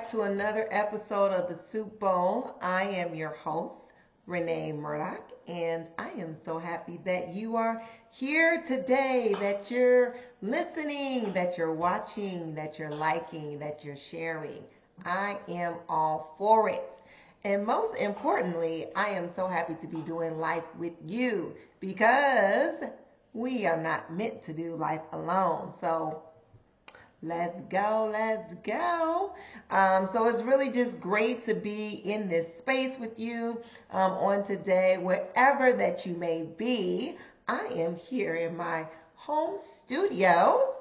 back to another episode of the Soup Bowl. I am your host, Renee Murdoch, and I am so happy that you are here today, that you're listening, that you're watching, that you're liking, that you're sharing. I am all for it. And most importantly, I am so happy to be doing life with you because we are not meant to do life alone. So let's go, let's go. So it's really just great to be in this space with you on today, wherever that you may be. I am here in my home studio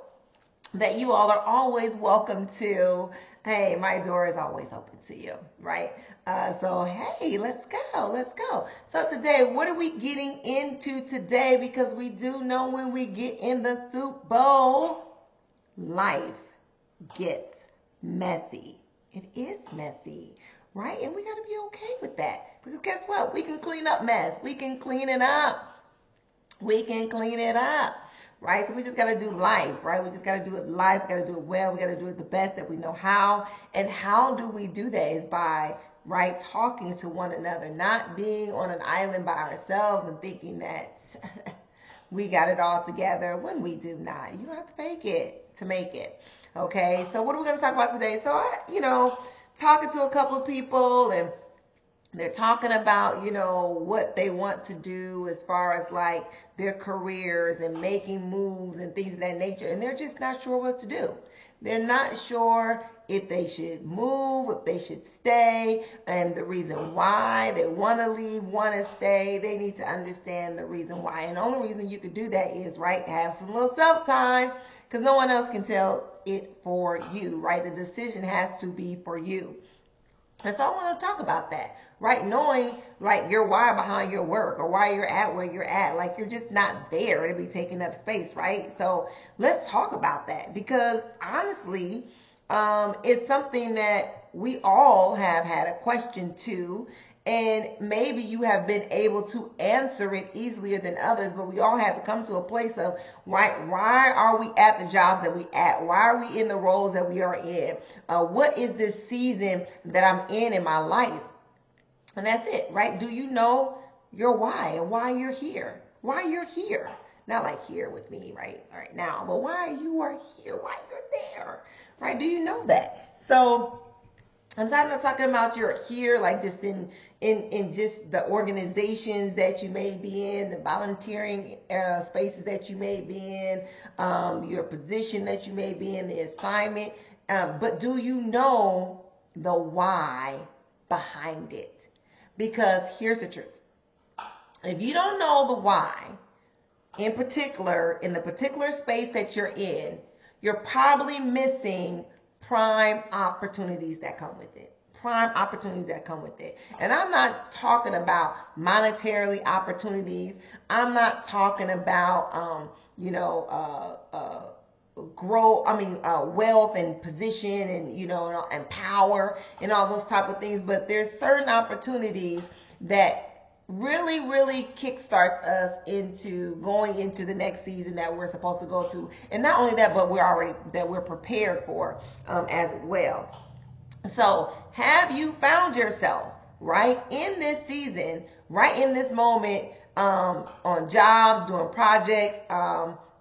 that you all are always welcome to. Hey, my door is always open to you, right? So hey, let's go, let's go. So today, what are we getting into today? Because we do know when we get in the soup bowl, life gets messy. It is messy, right? And we got to be okay with that. Because guess what? We can clean up mess. We can clean it up. We can clean it up, right? So we just got to do life, right? We just got to do it life. We got to do it well. We got to do it the best that we know how. And how do we do that is by, right, talking to one another, not being on an island by ourselves and thinking that we got it all together when we do not. You don't have to fake it to make it. Okay, so what are we going to talk about today? So, talking to a couple of people, and they're talking about, what they want to do as far as like their careers and making moves and things of that nature. And they're just not sure what to do. They're not sure if they should move, if they should stay, and the reason why they want to leave, want to stay. They need to understand the reason why. And the only reason you could do that is, right, have some little self-time, because no one else can tell it for you, right? The decision has to be for you. And so I want to talk about that, right? Knowing like your why behind your work or why you're at where you're at. Like you're just not there to be taking up space, right? So let's talk about that because honestly, it's something that we all have had a question to, and maybe you have been able to answer it easier than others, but we all have to come to a place of why are we at the jobs that we at? Why are we in the roles that we are in? What is this season that I'm in my life? And that's it, right? Do you know your why and why you're here? Why you're here? Not like here with me right now, but why you are here, why you're there, right? Do you know that? So I'm not talking about you're here like just in just the organizations that you may be in, the volunteering spaces that you may be in, your position that you may be in, the assignment. But do you know the why behind it? Because here's the truth. If you don't know the why, in particular, in the particular space that you're in, you're probably missing prime opportunities that come with it. Prime opportunities that come with it. And I'm not talking about monetarily opportunities. I'm not talking about, wealth and position and, and power and all those type of things. But there's certain opportunities that really, really kickstarts us into going into the next season that we're supposed to go to. And not only that, but we're prepared for as well. So have you found yourself right in this season, right in this moment, on jobs, doing projects,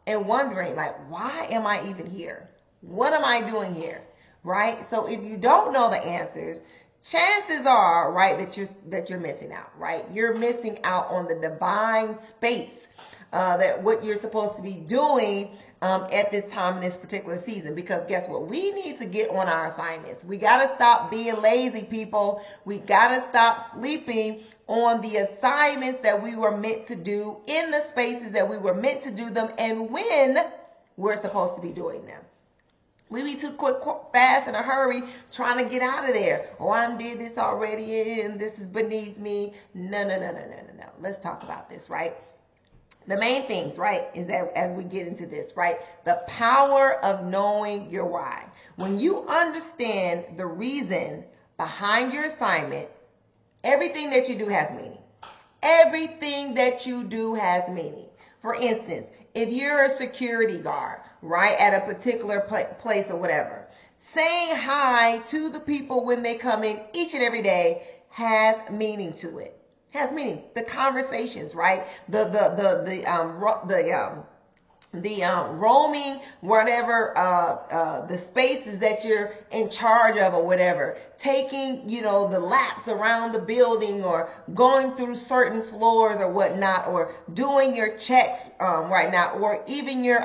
and wondering like, why am I even here? What am I doing here? Right? So if you don't know the answers, chances are, right, that you're missing out, right? You're missing out on the divine space that what you're supposed to be doing at this time in this particular season. Because guess what? We need to get on our assignments. We got to stop being lazy, people. We got to stop sleeping on the assignments that we were meant to do in the spaces that we were meant to do them and when we're supposed to be doing them. We be too quick, fast, in a hurry, trying to get out of there. Oh, I did this already, and this is beneath me. No. Let's talk about this, right? The main things, right, is that as we get into this, right, the power of knowing your why. When you understand the reason behind your assignment, everything that you do has meaning. Everything that you do has meaning. For instance, if you're a security guard, right, at a particular place or whatever, Saying hi to the people when they come in each and every day has meaning to it. Has meaning. The conversations, right? The roaming, whatever, the spaces that you're in charge of or whatever, taking, the laps around the building or going through certain floors or whatnot, or doing your checks right now, or even your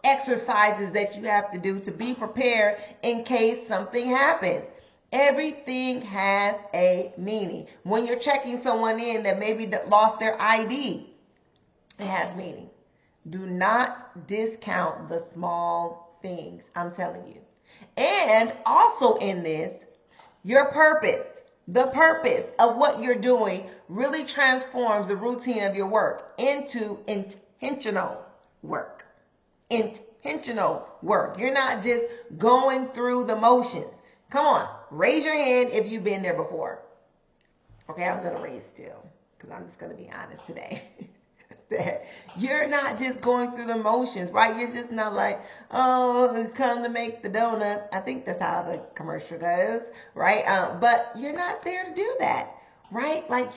exercises that you have to do to be prepared in case something happens. Everything has a meaning. When you're checking someone in that maybe that lost their ID, it has meaning. Do not discount the small things, I'm telling you. And also in this, your purpose, the purpose of what you're doing really transforms the routine of your work into intentional work. Intentional work. You're not just going through the motions. Come on, raise your hand if you've been there before. Okay, I'm going to raise still because I'm just going to be honest today. That you're not just going through the motions, right? You're just not like, oh, come to make the donuts. I think that's how the commercial goes, right? But you're not there to do that, right? Like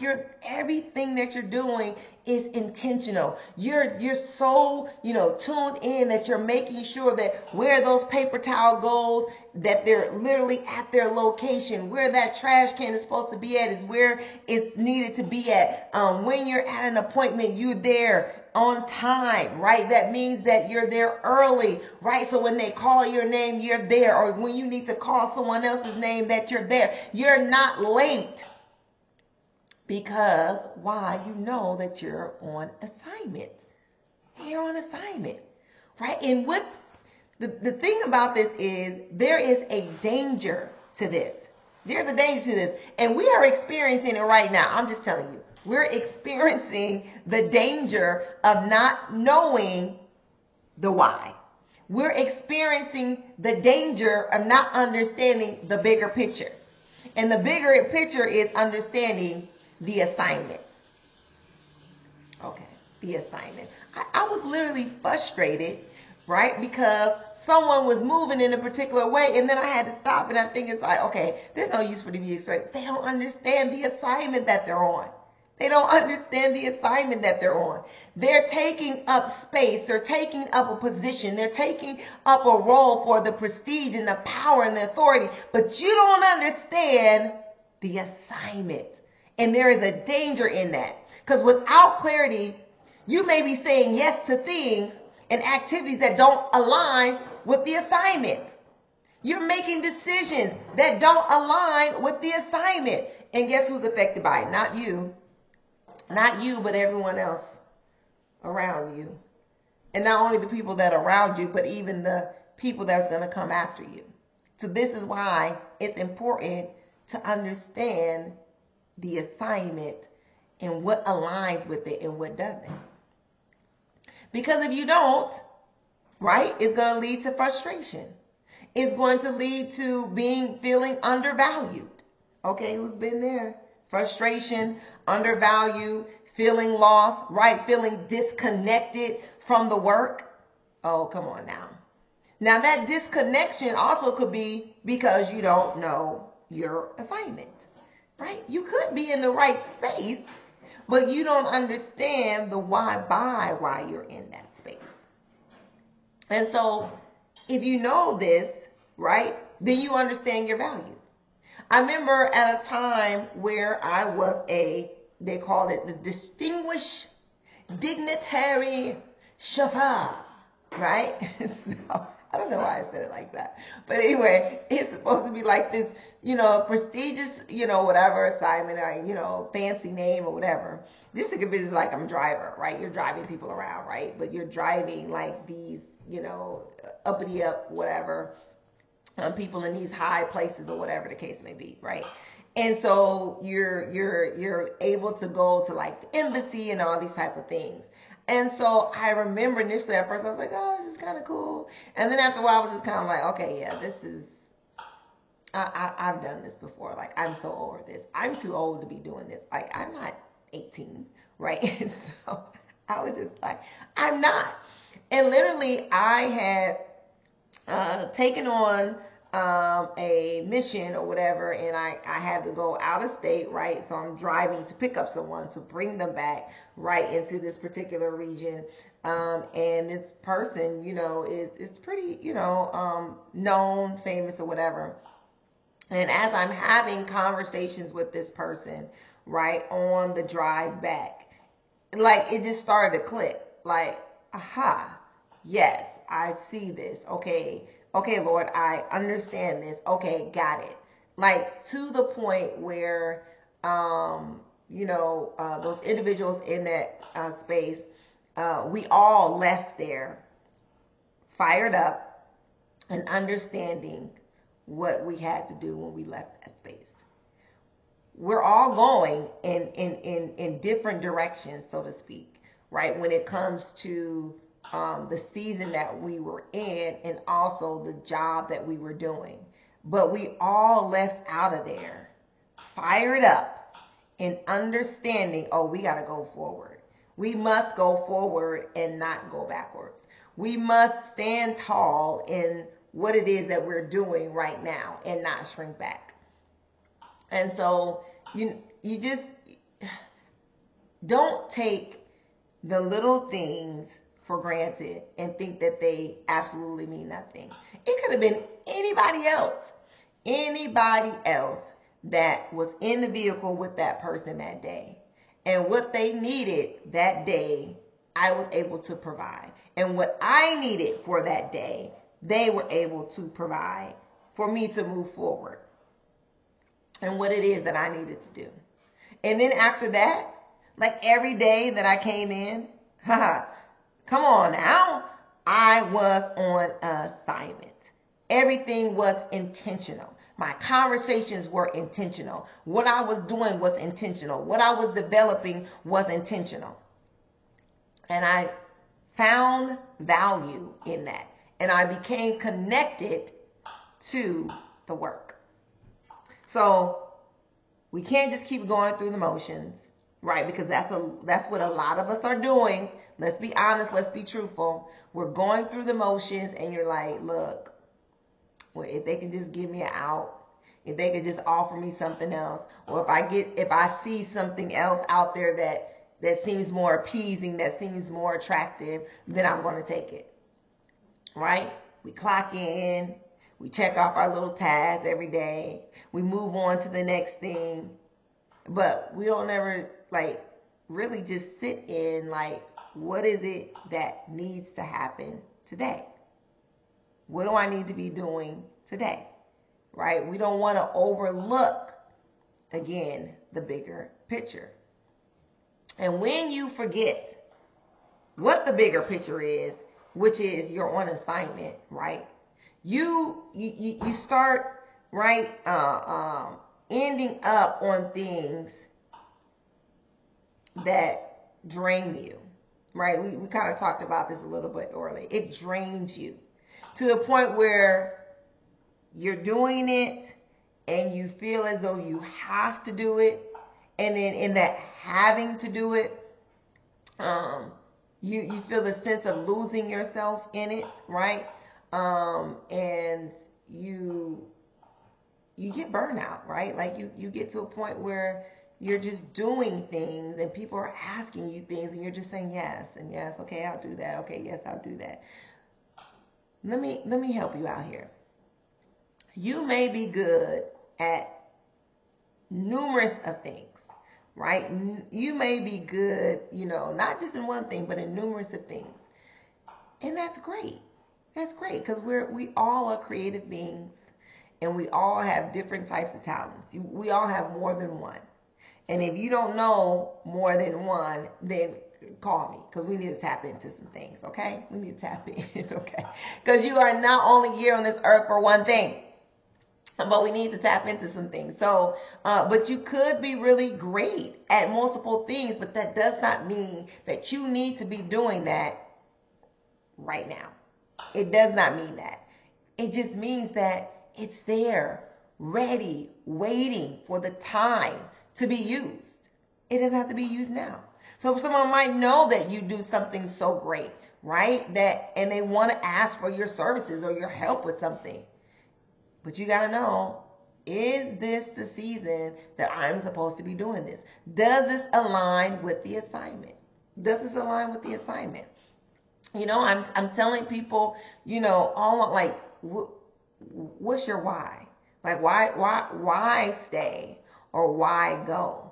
everything that you're doing is intentional. You're so, tuned in that you're making sure that where those paper towel goes, that they're literally at their location. Where that trash can is supposed to be at is where it's needed to be at. When you're at an appointment, you're there on time, right? That means that you're there early, right? So when they call your name, you're there. Or when you need to call someone else's name, that you're there. You're not late. Because why? You know that you're on assignment. You're on assignment, right? And what the thing about this is there is a danger to this. There's a danger to this. And we are experiencing it right now. I'm just telling you. We're experiencing the danger of not knowing the why. We're experiencing the danger of not understanding the bigger picture. And the bigger picture is understanding the assignment. Okay, the assignment. I was literally frustrated, right? Because someone was moving in a particular way and then I had to stop, and I think it's like, okay, there's no use for them to be frustrated. They don't understand the assignment that they're on. They don't understand the assignment that they're on. They're taking up space. They're taking up a position. They're taking up a role for the prestige and the power and the authority. But you don't understand the assignment. And there is a danger in that. Because without clarity, you may be saying yes to things and activities that don't align with the assignment. You're making decisions that don't align with the assignment. And guess who's affected by it? Not you. Not you, but everyone else around you. And not only the people that are around you, but even the people that's going to come after you. So this is why it's important to understand the assignment and what aligns with it and what doesn't. Because if you don't, right, it's going to lead to frustration. It's going to lead to feeling undervalued. Okay, who's been there? Frustration, undervalued, feeling lost, right? Feeling disconnected from the work. Oh, come on now. Now that disconnection also could be because you don't know your assignment. Right? You could be in the right space, but you don't understand the why you're in that space. And so if you know this, right, then you understand your value. I remember at a time where I was they call it the distinguished dignitary chauffeur, right? So, I don't know why I said it like that. But anyway, it's supposed to be like this, prestigious, whatever assignment, fancy name or whatever. This could be like I'm a driver, right? You're driving people around, right? But you're driving like these, uppity up, whatever, people in these high places or whatever the case may be, right? And so you're able to go to like the embassy and all these type of things. And so I remember initially at first I was like, oh, this is kind of cool. And then after a while I was just kind of like, okay, yeah, this is, I've done this before. Like, I'm so over this. I'm too old to be doing this. Like, I'm not 18, right? And so I was just like, I'm not. And literally I had taken on a mission or whatever, and I had to go out of state, right? So I'm driving to pick up someone to bring them back right into this particular region. And this person, is pretty, known, famous or whatever. And as I'm having conversations with this person, right, on the drive back, like it just started to click. Like, aha, yes, I see this. Okay, Lord, I understand this. Okay, got it. Like to the point where, those individuals in that space, we all left there fired up and understanding what we had to do when we left that space. We're all going in different directions, so to speak, right? When it comes to the season that we were in and also the job that we were doing. But we all left out of there fired up and understanding, oh, we got to go forward. We must go forward and not go backwards. We must stand tall in what it is that we're doing right now and not shrink back. And so you just don't take the little things for granted and think that they absolutely mean nothing. It could have been anybody else that was in the vehicle with that person that day. And what they needed that day, I was able to provide. And what I needed for that day, they were able to provide for me to move forward and what it is that I needed to do. And then after that, like every day that I came in, come on now, I was on assignment. Everything was intentional. My conversations were intentional. What I was doing was intentional. What I was developing was intentional. And I found value in that. And I became connected to the work. So we can't just keep going through the motions, right? Because that's what a lot of us are doing. Let's be honest. Let's be truthful. We're going through the motions and you're like, look, well, if they can just give me an out, if they could just offer me something else, or if I see something else out there that seems more appeasing, that seems more attractive, then I'm going to take it. Right? We clock in, we check off our little tasks every day, we move on to the next thing, but we don't ever really just sit in what is it that needs to happen today? What do I need to be doing today? Right? We don't want to overlook, again, the bigger picture. And when you forget what the bigger picture is, which is you're on assignment, right? You start, right, ending up on things that drain you, right? We kind of talked about this a little bit earlier. It drains you to the point where you're doing it and you feel as though you have to do it. And then in that having to do it, you feel the sense of losing yourself in it, right? And you get burnout, right? Like you get to a point where you're just doing things and people are asking you things and you're just saying yes and yes. Okay, I'll do that. Okay, yes, I'll do that. Let me help you out here. You may be good at numerous of things, right? You may be good, not just in one thing, but in numerous of things. And that's great. That's great because we all are creative beings and we all have different types of talents. We all have more than one. And if you don't know more than one, then call me because we need to tap into some things, okay? We need to tap in, okay? Because you are not only here on this earth for one thing, but we need to tap into some things. So, but you could be really great at multiple things, but that does not mean that you need to be doing that right now. It does not mean that. It just means that it's there, ready, waiting for the time to be used. It doesn't have to be used now. So someone might know that you do something so great, right? And they want to ask for your services or your help with something. But you got to know, is this the season that I'm supposed to be doing this? Does this align with the assignment? Does this align with the assignment? I'm telling people, all like, what's your why? Like, why stay or why go?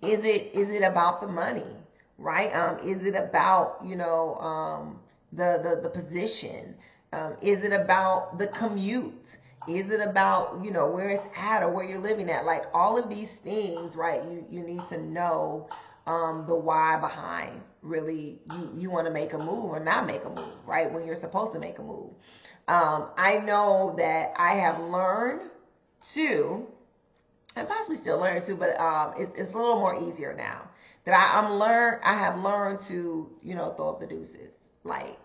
Is it about the money, right? Is it about, the position? Is it about the commute? Is it about, where it's at or where you're living at? Like all of these things, right? You need to know the why behind really you want to make a move or not make a move, right? When you're supposed to make a move. I know that I have learned to, and possibly still learning to, but it's a little more easier now that I have learned to, throw up the deuces. Like,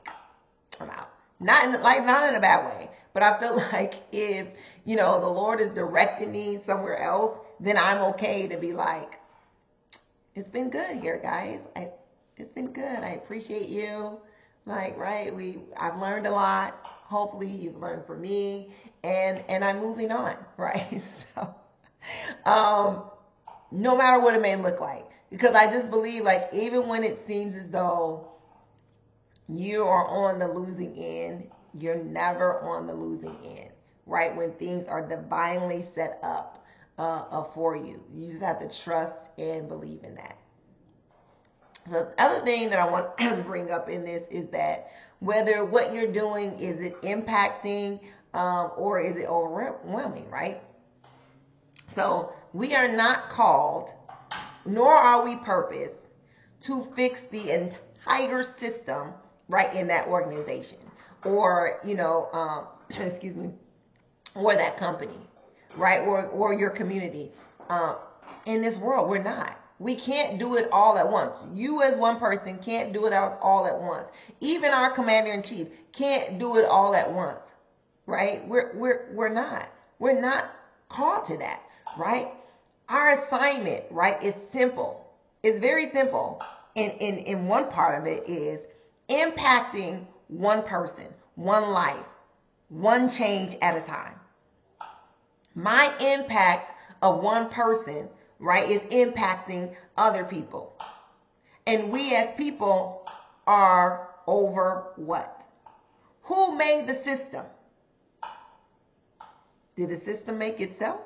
I'm out. Not in a bad way, but I feel like if, the Lord is directing me somewhere else, then I'm okay to be like, it's been good here, guys. It's been good. I appreciate you. Like, right? I've learned a lot. Hopefully you've learned from me, and I'm moving on, right? So, no matter what it may look like, because I just believe, like, even when it seems as though you are on the losing end, you're never on the losing end, right? When things are divinely set up for you. You just have to trust and believe in that. So the other thing that I want to bring up in this is that whether what you're doing, is it impacting or is it overwhelming, right? So we are not called, nor are we purposed to fix the entire system, right, in that organization or, excuse me, or that company, right, or your community. In this world, we're not. We can't do it all at once. You as one person can't do it all at once. Even our commander in chief can't do it all at once, right? We're not. We're not called to that, right? Our assignment, right, is simple. It's very simple. In one part of it is impacting one person, one life, one change at a time. My impact of one person, right, is impacting other people. And we as people are over what? Who made the system? Did the system make itself?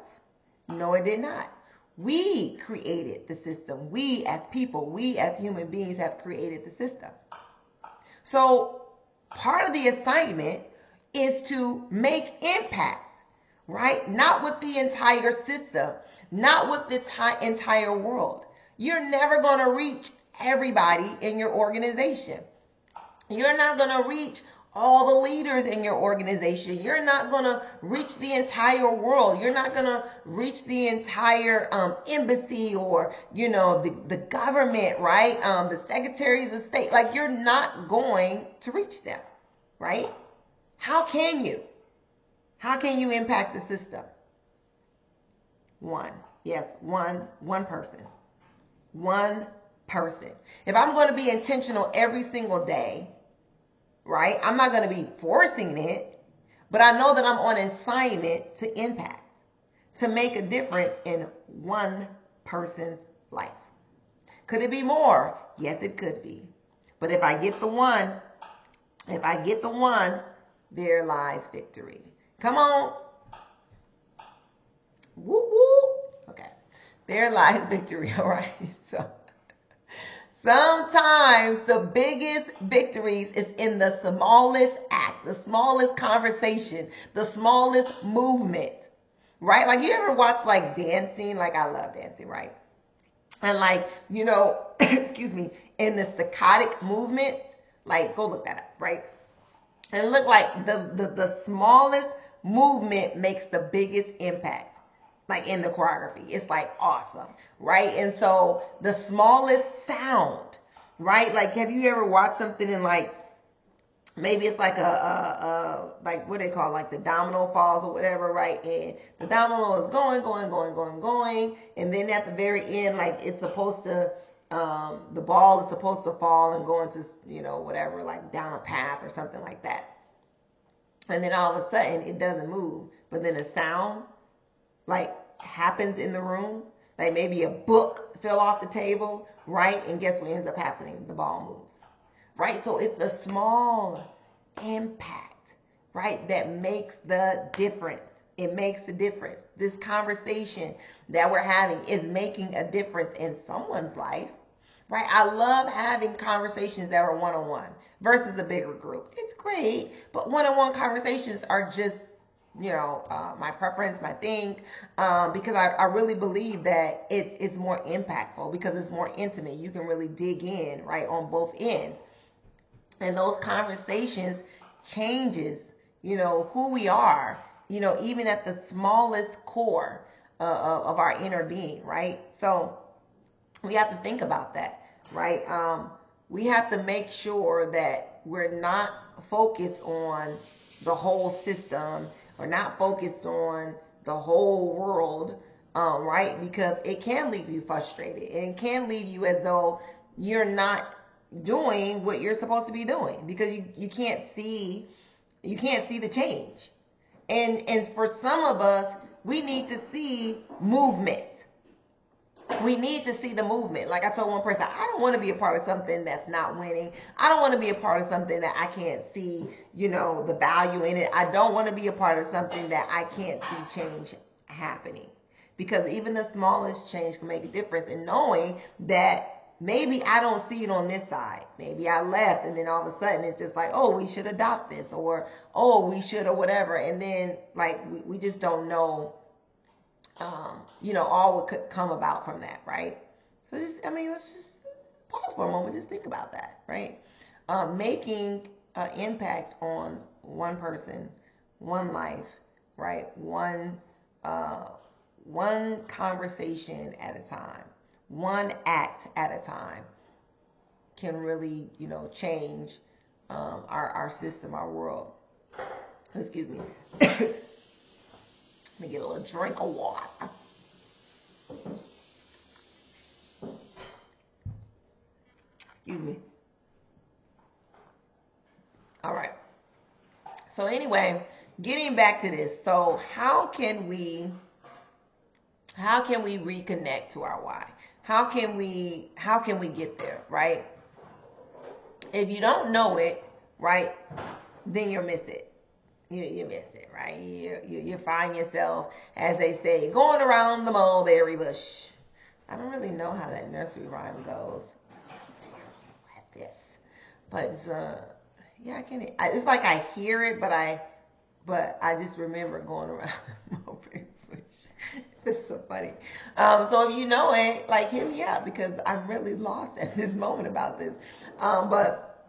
No, it did not. We created the system. We as people, we as human beings have created the system. So part of the assignment is to make impact, right? Not with the entire system, not with the entire world. You're never going to reach everybody in your organization. You're not going to reach all the leaders in your organization. You're not going to reach the entire world. You're not going to reach the entire embassy or, the government, right? The secretaries of state. Like, you're not going to reach them, right? How can you? How can you impact the system? One. Yes, one person. One person. If I'm going to be intentional every single day, right? I'm not going to be forcing it, but I know that I'm on assignment to impact, to make a difference in one person's life. Could it be more? Yes, it could be. But if I get the one, there lies victory. Come on. Whoop, whoop. Okay. There lies victory. All right. So sometimes the biggest victories is in the smallest act, the smallest conversation, the smallest movement, right? Like, you ever watch like dancing? Like, I love dancing, right? And like, excuse me, in the saccadic movement, like, go look that up, right? And look, like the smallest movement makes the biggest impact, like in the choreography. It's like awesome, right? And so the smallest sound, right? Like, have you ever watched something in like, maybe it's like like what they call like the domino falls or whatever, right? And the domino is going. And then at the very end, like it's supposed to, the ball is supposed to fall and go into, whatever, like down a path or something like that. and then all of a sudden it doesn't move, but then a sound like happens in the room, like maybe a book fell off the table, right? And guess what ends up happening? The ball moves, right? So it's a small impact, right, that makes the difference. It makes a difference. This conversation that we're having is making a difference in someone's life, right? I love having conversations that are one-on-one versus a bigger group. It's great, but one-on-one conversations are just, my preference, my thing, because I really believe that it's more impactful because it's more intimate. You can really dig in, right, on both ends. And those conversations changes, who we are, even at the smallest core of our inner being, right? So we have to think about that, right? We have to make sure that we're not focused on the whole system or not focused on the whole world, right? Because it can leave you frustrated and it can leave you as though you're not doing what you're supposed to be doing because you can't see the change. And for some of us, we need to see movement. We need to see the movement. Like I told one person, I don't want to be a part of something that's not winning. I don't want to be a part of something that I can't see, the value in it. I don't want to be a part of something that I can't see change happening. Because even the smallest change can make a difference. And knowing that maybe I don't see it on this side. Maybe I left and then all of a sudden it's just like, oh, we should adopt this or, oh, we should or whatever. And then like we just don't know, all what could come about from that, right? So let's just pause for a moment. Just think about that, right? Making an impact on one person, one life, right? One conversation at a time. One act at a time can really, change our system, our world. Excuse me. Let me get a little drink of water. Excuse me. All right. So anyway, getting back to this. So how can we reconnect to our why? How can we get there, right? If you don't know it, right, then you'll miss it. You miss it, right? You find yourself, as they say, going around the mulberry bush. I don't really know how that nursery rhyme goes. I'm terrible at this, but it's I can't. It's like I hear it, but I just remember going around the mulberry bush. It's so funny. So if you know it, like hit me up because I'm really lost at this moment about this. But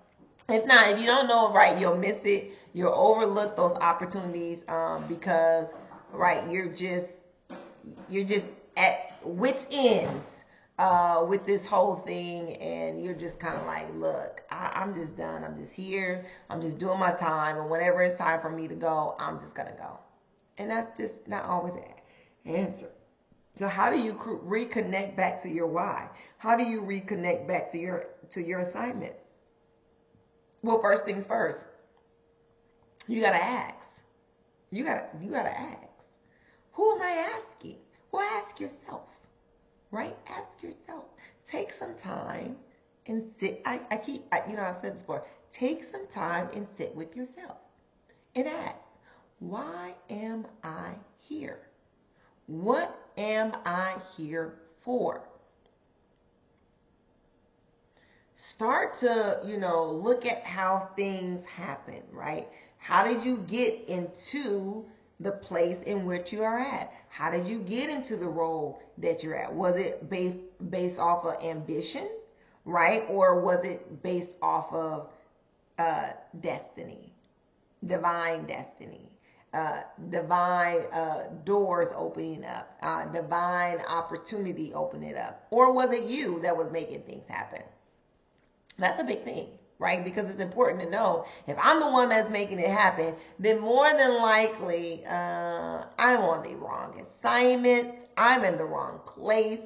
if not, if you don't know it right, you'll miss it. You'll overlook those opportunities because, right, you're just at wit's ends with this whole thing, and you're just kind of like, look, I'm just done. I'm just here. I'm just doing my time, and whenever it's time for me to go, I'm just gonna go. And that's just not always the answer. So how do you reconnect back to your why? How do you reconnect back to your assignment? Well, first things first. You gotta ask. You gotta ask. Who am I asking? Well, ask yourself, right? Ask yourself. Take some time and sit. I've said this before. Take some time and sit with yourself and ask, why am I here? What am I here for? Start to, look at how things happen, right? How did you get into the place in which you are at? How did you get into the role that you're at? Was it based off of ambition, right? Or was it based off of destiny, divine destiny, divine doors opening up, divine opportunity opening up? Or was it you that was making things happen? That's a big thing, right? Because it's important to know if I'm the one that's making it happen, then more than likely I'm on the wrong assignment. I'm in the wrong place.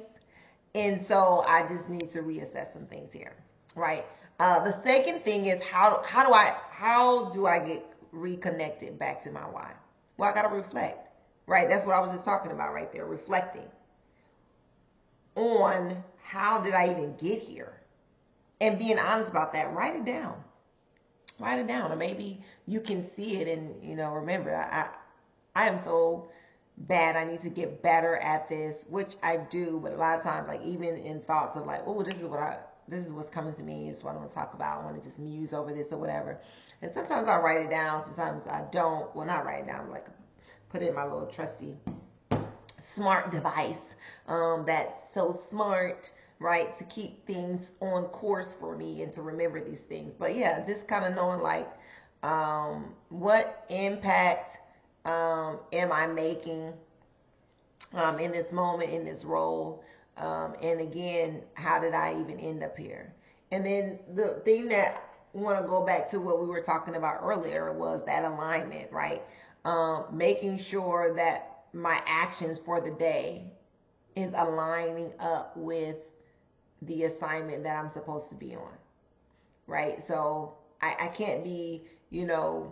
And so I just need to reassess some things here, right? The second thing is how do I get reconnected back to my why? Well, I got to reflect, right? That's what I was just talking about right there, reflecting on how did I even get here, and being honest about that. Write it down. Write it down, or maybe you can see it and, remember, I am so bad. I need to get better at this, which I do, but a lot of times, like, even in thoughts of like, oh, this is what's coming to me, this is what I want to talk about, I want to just muse over this or whatever. And sometimes I write it down, sometimes I don't. Well, not write it down, like put it in my little trusty smart device, that's so smart, right, to keep things on course for me and to remember these things. But yeah, just kind of knowing like, what impact am I making in this moment, in this role, and again, how did I even end up here? And then the thing that I want to go back to what we were talking about earlier was that alignment, right? Making sure that my actions for the day is aligning up with the assignment that I'm supposed to be on, right? So I can't be, going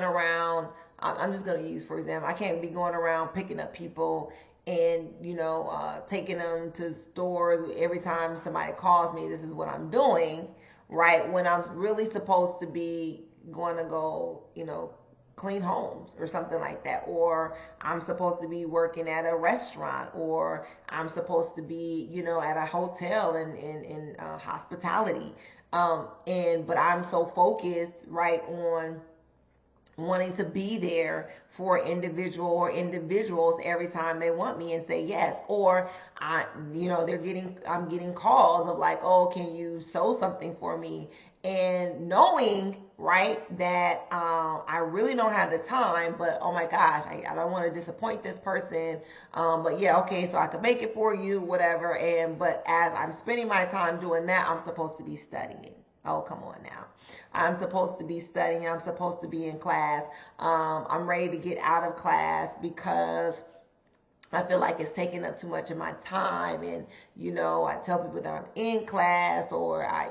around. I'm just going to use, for example, I can't be going around picking up people and, taking them to stores every time somebody calls me. This is what I'm doing, right? When I'm really supposed to be going to go, clean homes or something like that, or I'm supposed to be working at a restaurant, or I'm supposed to be, at a hotel and in hospitality. But I'm so focused, right, on wanting to be there for individuals every time they want me and say yes, or I'm getting calls of like, oh, can you sew something for me? And knowing, right, that I really don't have the time, but oh my gosh, I don't want to disappoint this person, but yeah, okay, so I can make it for you, whatever. But as I'm spending my time doing that, I'm supposed to be studying. Oh, come on now. I'm supposed to be studying. I'm supposed to be in class. I'm ready to get out of class because I feel like it's taking up too much of my time. And, I tell people that I'm in class, or I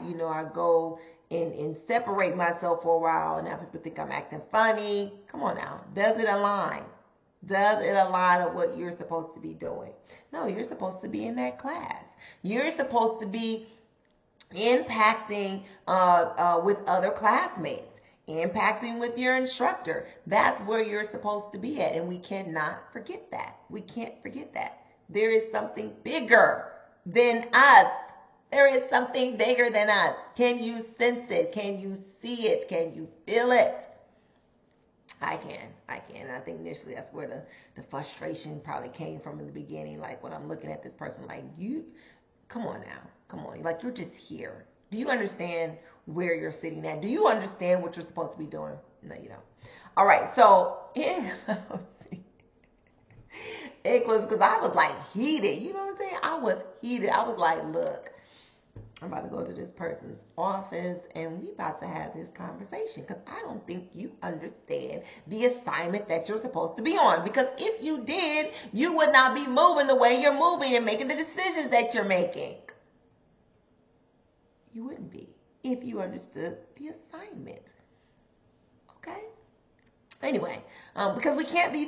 go and separate myself for a while. And now people think I'm acting funny. Come on now. Does it align? Does it align with what you're supposed to be doing? No, you're supposed to be in that class. You're supposed to be impacting with other classmates, impacting with your instructor. That's where you're supposed to be at, and we cannot forget that. We can't forget that. There is something bigger than us. There is something bigger than us. Can you sense it? Can you see it? Can you feel it? I can. I think initially that's where the frustration probably came from in the beginning. Like when I'm looking at this person, like, you, come on now. Come on. Like, you're just here. Do you understand where you're sitting at? Do you understand what you're supposed to be doing? No, you don't. All right. So it was because I was like heated. You know what I'm saying? I was heated. I was like, look, I'm about to go to this person's office and we about to have this conversation because I don't think you understand the assignment that you're supposed to be on. Because if you did, you would not be moving the way you're moving and making the decisions that you're making. You wouldn't be if you understood the assignment. Okay? Anyway, because we can't be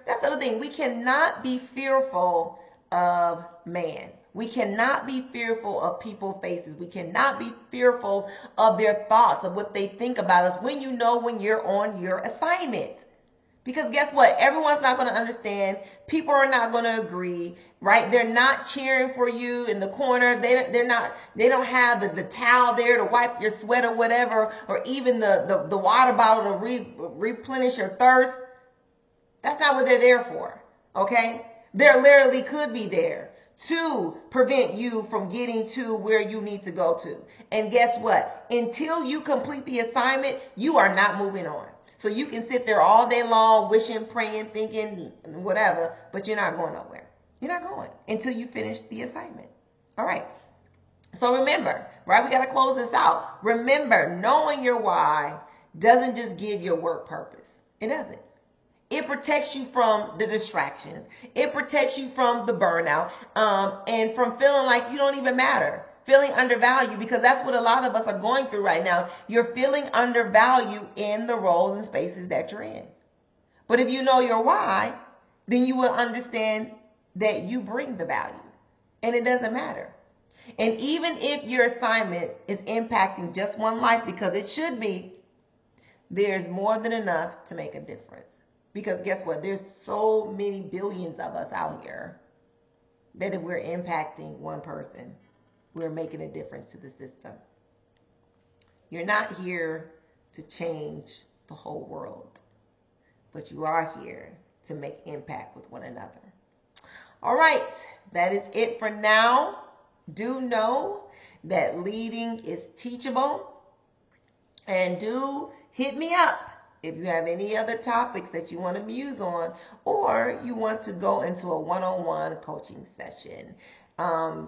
that's the other thing. We cannot be fearful of man. We cannot be fearful of people's faces. We cannot be fearful of their thoughts, of what they think about us when you're on your assignment. Because guess what? Everyone's not going to understand. People are not going to agree, right? They're not cheering for you in the corner. They don't have the towel there to wipe your sweat or whatever, or even the water bottle to replenish your thirst. That's not what they're there for. Okay? They literally could be there to prevent you from getting to where you need to go to. And guess what? Until you complete the assignment, you are not moving on. So you can sit there all day long, wishing, praying, thinking, whatever, but you're not going nowhere. You're not going until you finish the assignment. All right. So remember, right? We got to close this out. Remember, knowing your why doesn't just give your work purpose. It doesn't. It protects you from the distractions. It protects you from the burnout, and from feeling like you don't even matter. feeling undervalued, because that's what a lot of us are going through right now. You're feeling undervalued in the roles and spaces that you're in. But if you know your why, then you will understand that you bring the value and it doesn't matter. And even if your assignment is impacting just one life, because it should be, there's more than enough to make a difference. Because guess what? There's so many billions of us out here that if we're impacting one person, we're making a difference to the system. You're not here to change the whole world, but you are here to make impact with one another. All right, that is it for now. Do know that leading is teachable, and do hit me up if you have any other topics that you want to muse on, or you want to go into a one-on-one coaching session.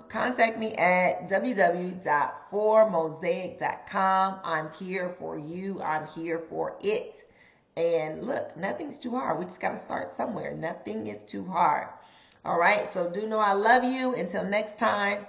Contact me at www.formosaic.com. I'm here for you. I'm here for it. And look, nothing's too hard. We just got to start somewhere. Nothing is too hard. All right. So do know I love you. Until next time.